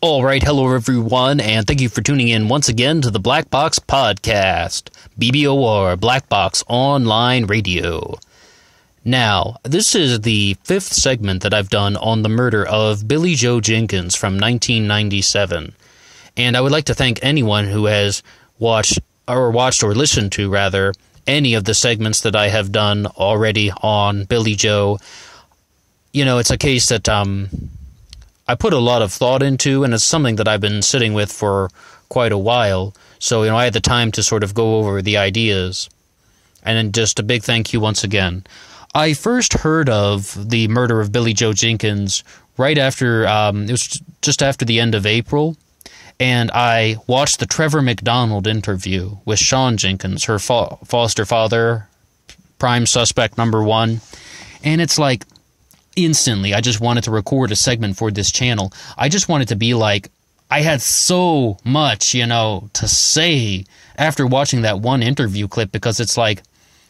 All right, hello everyone, and thank you for tuning in once again to the Black Box Podcast, BBOR, Black Box Online Radio. Now, this is the fifth segment that I've done on the murder of Billie Jo Jenkins from 1997, and I would like to thank anyone who has watched or listened to, rather, any of the segments that I have done already on Billie Jo. You know, it's a case that, I put a lot of thought into, and it's something that I've been sitting with for quite a while. So, I had the time to sort of go over the ideas. And then just a big thank you once again. I first heard of the murder of Billie Jo Jenkins right after, it was just after the end of April. And I watched the Trevor McDonald interview with Sean Jenkins, her foster father, prime suspect number one. And it's like, instantly, I just wanted to record a segment for this channel. I just wanted to be like, I had so much, to say after watching that one interview clip, because it's like,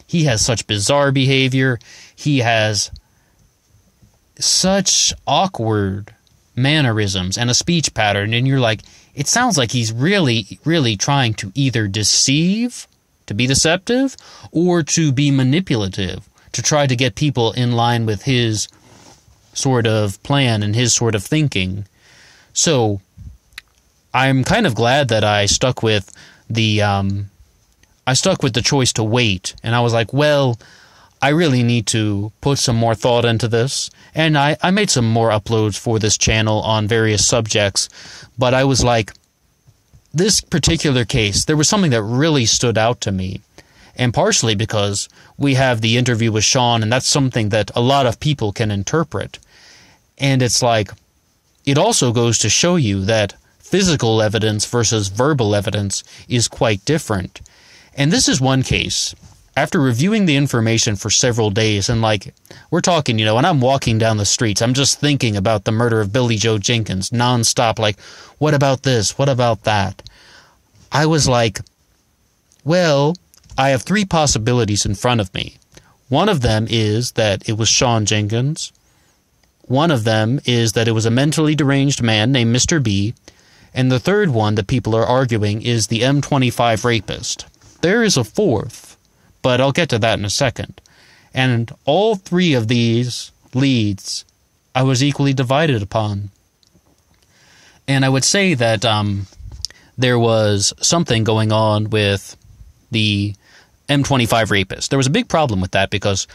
he has such bizarre behavior. He has such awkward mannerisms and a speech pattern. And you're like, it sounds like he's really, really trying to either deceive, to be deceptive, or to be manipulative, to try to get people in line with his sort of plan and his sort of thinking. So I'm kind of glad that I stuck with the choice to wait, and I was like, well, I really need to put some more thought into this, and I made some more uploads for this channel on various subjects, but I was like, this particular case, there was something that really stood out to me. And partially because we have the interview with Sean, and that's something that a lot of people can interpret. And it's like, it also goes to show you that physical evidence versus verbal evidence is quite different. And this is one case. After reviewing the information for several days, and we're talking, when I'm walking down the streets, I'm just thinking about the murder of Billie Jo Jenkins nonstop, like, what about this? What about that? I was like, well, I have three possibilities in front of me. One of them is that it was Sean Jenkins. One of them is that it was a mentally deranged man named Mr. B. And the third one that people are arguing is the M25 rapist. There is a fourth, but I'll get to that in a second. And all three of these leads I was equally divided upon. And I would say that there was something going on with the M25 rapist. There was a big problem with that because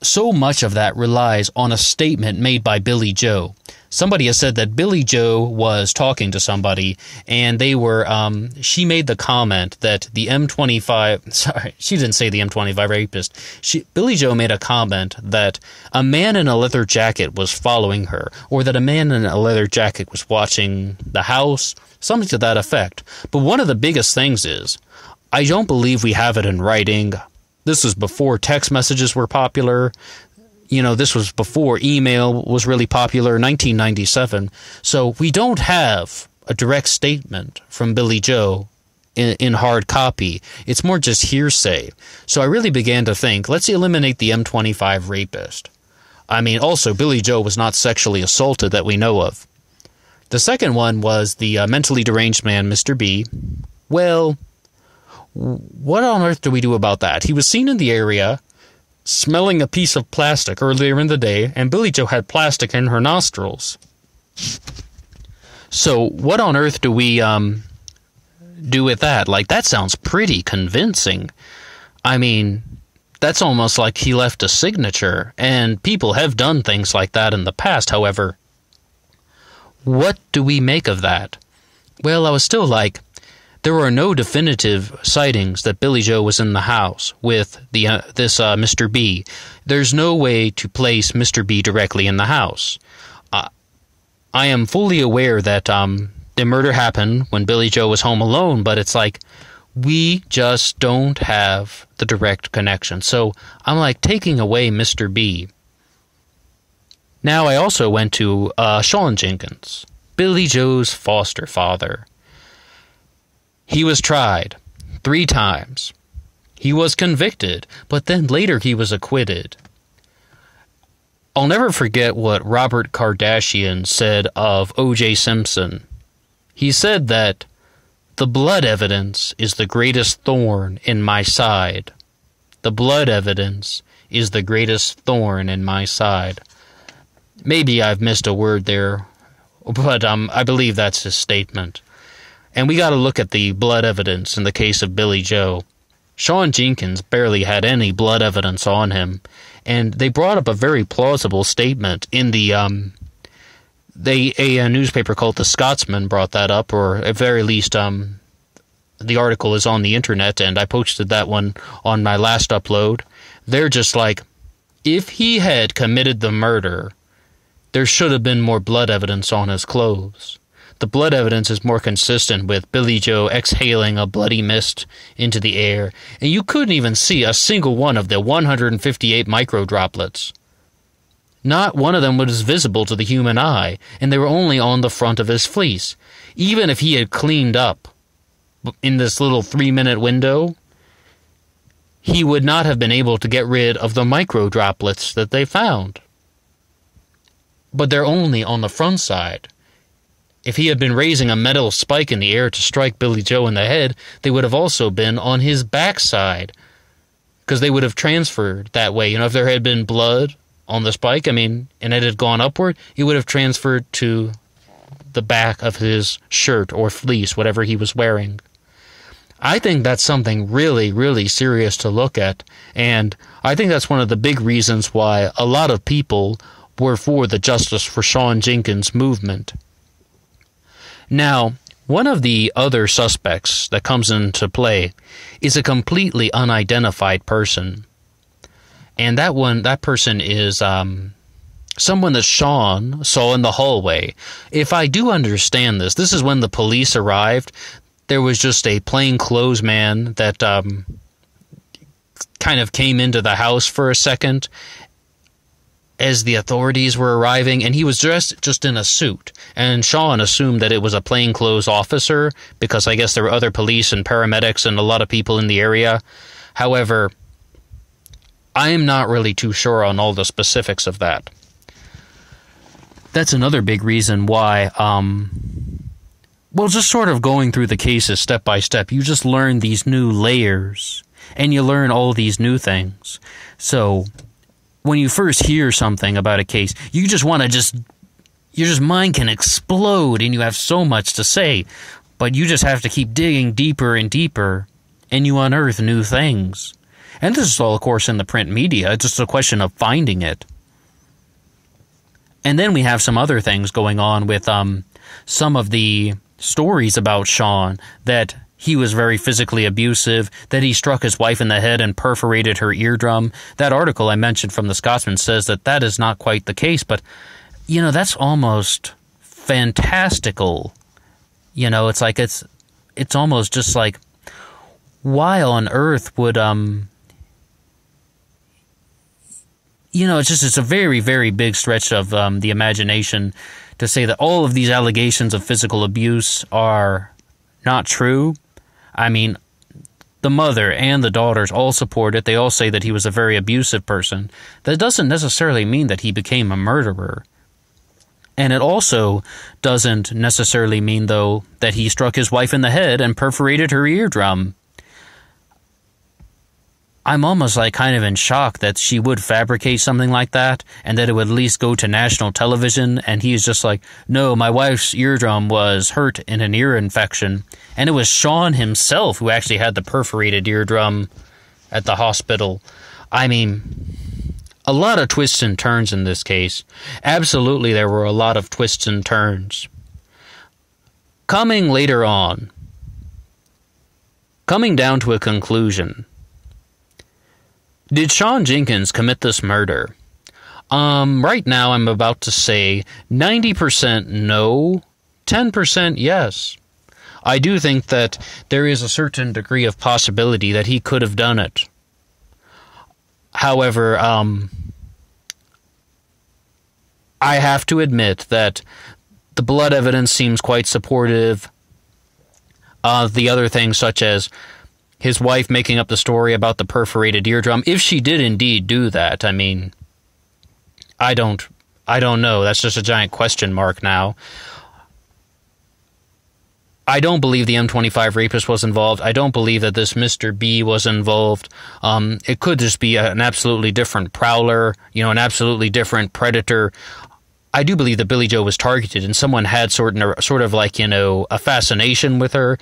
so much of that relies on a statement made by Billie Jo. Somebody has said that Billie Jo was talking to somebody, and they were, she made the comment that the M25, sorry, she didn't say the M25 rapist. Billie Jo made a comment that a man in a leather jacket was following her, or that a man in a leather jacket was watching the house, something to that effect. But one of the biggest things is, I don't believe we have it in writing. This was before text messages were popular. This was before email was really popular, 1997. So we don't have a direct statement from Billie Jo in hard copy. It's more just hearsay. So I really began to think, let's eliminate the M25 rapist. I mean, also, Billie Jo was not sexually assaulted that we know of. The second one was the mentally deranged man, Mr. B. Well, what on earth do we do about that? He was seen in the area smelling a piece of plastic earlier in the day, and Billie Jo had plastic in her nostrils. So what on earth do we do with that? That sounds pretty convincing. I mean, that's almost like he left a signature, and people have done things like that in the past. However, what do we make of that? Well, I was still like, there are no definitive sightings that Billie Jo was in the house with this Mr. B. There's no way to place Mr. B directly in the house. I am fully aware that the murder happened when Billie Jo was home alone, but it's like, we just don't have the direct connection. So I'm like, taking away Mr. B. Now I also went to Sean Jenkins, Billie Jo's foster father. He was tried 3 times. He was convicted, but then later he was acquitted. I'll never forget what Robert Kardashian said of O.J. Simpson He said that the blood evidence is the greatest thorn in my side. The blood evidence is the greatest thorn in my side. Maybe I've missed a word there, but I believe that's his statement. And we got to look at the blood evidence in the case of Billie Jo. Sean Jenkins barely had any blood evidence on him, and they brought up a very plausible statement in the a newspaper called The Scotsman brought that up, or at very least the article is on the internet, and I posted that one on my last upload. They're just like, if he had committed the murder, there should have been more blood evidence on his clothes. The blood evidence is more consistent with Billie Jo exhaling a bloody mist into the air, and you couldn't even see a single one of the 158 microdroplets. Not one of them was visible to the human eye, and they were only on the front of his fleece. Even if he had cleaned up in this little 3-minute window, he would not have been able to get rid of the microdroplets that they found. But they're only on the front side. If he had been raising a metal spike in the air to strike Billie Jo in the head, they would have also been on his backside, because they would have transferred that way. You know, if there had been blood on the spike, and it had gone upward, it would have transferred to the back of his shirt or fleece, whatever he was wearing. I think that's something really, really serious to look at, and I think that's one of the big reasons why a lot of people were for the Justice for Sean Jenkins movement. Now, one of the other suspects that comes into play is a completely unidentified person. And that person is someone that Sean saw in the hallway. If I do understand this is when the police arrived. There was just a plainclothes man that kind of came into the house for a second as the authorities were arriving, and he was dressed just in a suit. And Sean assumed that it was a plainclothes officer, because I guess there were other police and paramedics and a lot of people in the area. However, I am not really too sure on all the specifics of that. That's another big reason why, just sort of going through the cases step by step, you just learn these new layers, and you learn all these new things. So when you first hear something about a case, you just want to your mind can explode, and you have so much to say, but you just have to keep digging deeper and deeper, and you unearth new things. And this is all, of course, in the print media. It's just a question of finding it. And then we have some other things going on with some of the stories about Sean, that he was very physically abusive, that he struck his wife in the head and perforated her eardrum. That article I mentioned from The Scotsman says that is not quite the case, but, that's almost fantastical. It's like, it's almost just like, why on earth would, it's a very, very big stretch of the imagination to say that all of these allegations of physical abuse are not true. The mother and the daughters all support it. They all say that he was a very abusive person. That doesn't necessarily mean that he became a murderer. And it also doesn't necessarily mean, though, that he struck his wife in the head and perforated her eardrum. I'm almost kind of in shock that she would fabricate something like that, and that it would at least go to national television, and he's just like, no, my wife's eardrum was hurt in an ear infection. And it was Sean himself who actually had the perforated eardrum at the hospital. A lot of twists and turns in this case. Absolutely, there were a lot of twists and turns. Coming later on, coming down to a conclusion. Did Sean Jenkins commit this murder? Right now I'm about to say 90% no, 10% yes. I do think that there is a certain degree of possibility that he could have done it. However, I have to admit that the blood evidence seems quite supportive. The other things, such as his wife making up the story about the perforated eardrum, if she did indeed do that, I don't know. That's just a giant question mark now. I don't believe the M25 rapist was involved. I don't believe that this Mr. B was involved. It could just be an absolutely different prowler, an absolutely different predator. I do believe that Billie Jo was targeted and someone had sort of like, a fascination with her.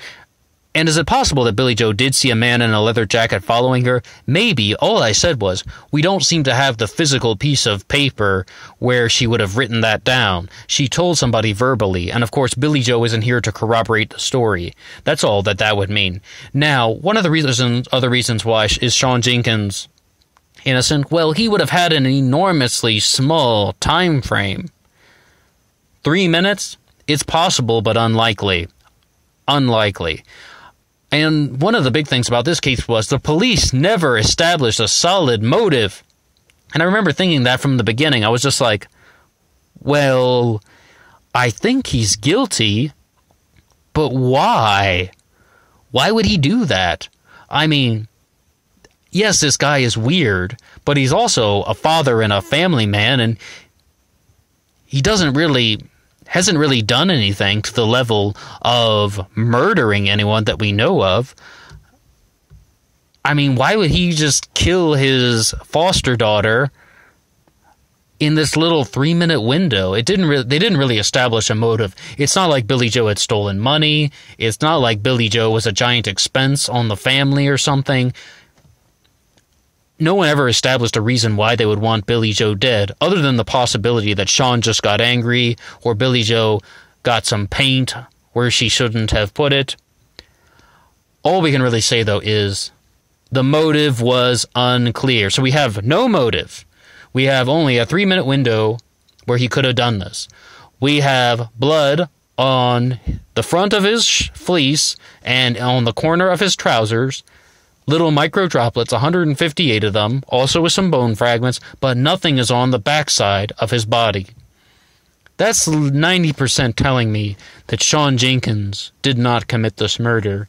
And is it possible that Billie Jo did see a man in a leather jacket following her? Maybe. All I said was, we don't seem to have the physical piece of paper where she would have written that down. She told somebody verbally, and of course Billie Jo isn't here to corroborate the story. That's all that would mean. Now, one of the other reasons why is Sean Jenkins innocent? Well, he would have had an enormously small time frame. 3 minutes? It's possible, but unlikely. Unlikely. And one of the big things about this case was the police never established a solid motive. And I remember thinking that from the beginning. I was just like, well, I think he's guilty, but why? Why would he do that? I mean, yes, this guy is weird, but he's also a father and a family man, and he hasn't really done anything to the level of murdering anyone that we know of. I mean, why would he just kill his foster daughter in this little 3-minute window? They didn't really establish a motive. It's not like Billie Jo had stolen money. It's not like Billie Jo was a giant expense on the family or something. No one ever established a reason why they would want Billie Jo dead, other than the possibility that Sean just got angry, or Billie Jo got some paint where she shouldn't have put it. All we can really say, though, is the motive was unclear. So we have no motive. We have only a 3-minute window where he could have done this. We have blood on the front of his fleece and on the corner of his trousers. Little micro droplets, 158 of them, also with some bone fragments, but nothing is on the backside of his body. That's 90% telling me that Sean Jenkins did not commit this murder.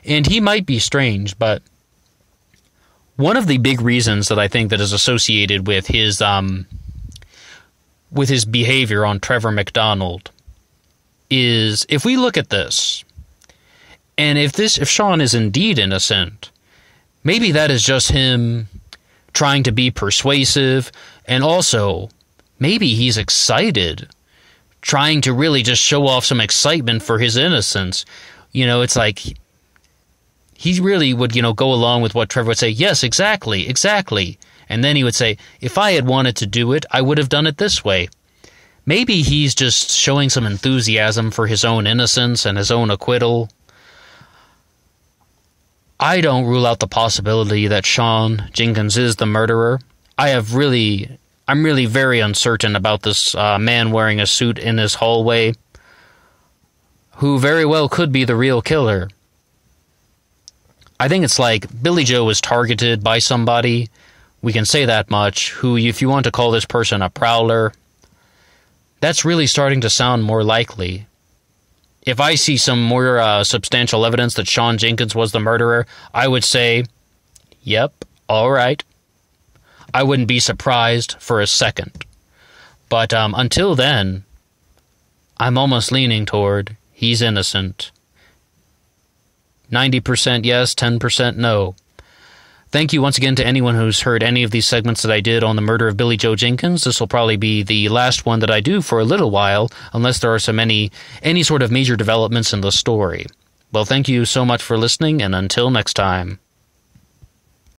And he might be strange, but one of the big reasons that I think that is associated with his behavior on Trevor McDonald is, if we look at this, and if Sean is indeed innocent, maybe that is just him trying to be persuasive, and also maybe he's excited, trying to really just show off some excitement for his innocence. It's like he really would, go along with what Trevor would say. Yes, exactly. And then he would say, if I had wanted to do it, I would have done it this way. Maybe he's just showing some enthusiasm for his own innocence and his own acquittal. I don't rule out the possibility that Sean Jenkins is the murderer. I'm really very uncertain about this man wearing a suit in this hallway, who very well could be the real killer. I think it's like Billie Jo was targeted by somebody, we can say that much, who, if you want to call this person a prowler, that's really starting to sound more likely. If I see some more substantial evidence that Sean Jenkins was the murderer, I would say, yep, all right. I wouldn't be surprised for a second. But until then, I'm almost leaning toward he's innocent. 90% yes, 10% no. Thank you once again to anyone who's heard any of these segments that I did on the murder of Billie Jo Jenkins. This will probably be the last one that I do for a little while, unless there are any sort of major developments in the story. Well, thank you so much for listening, and until next time.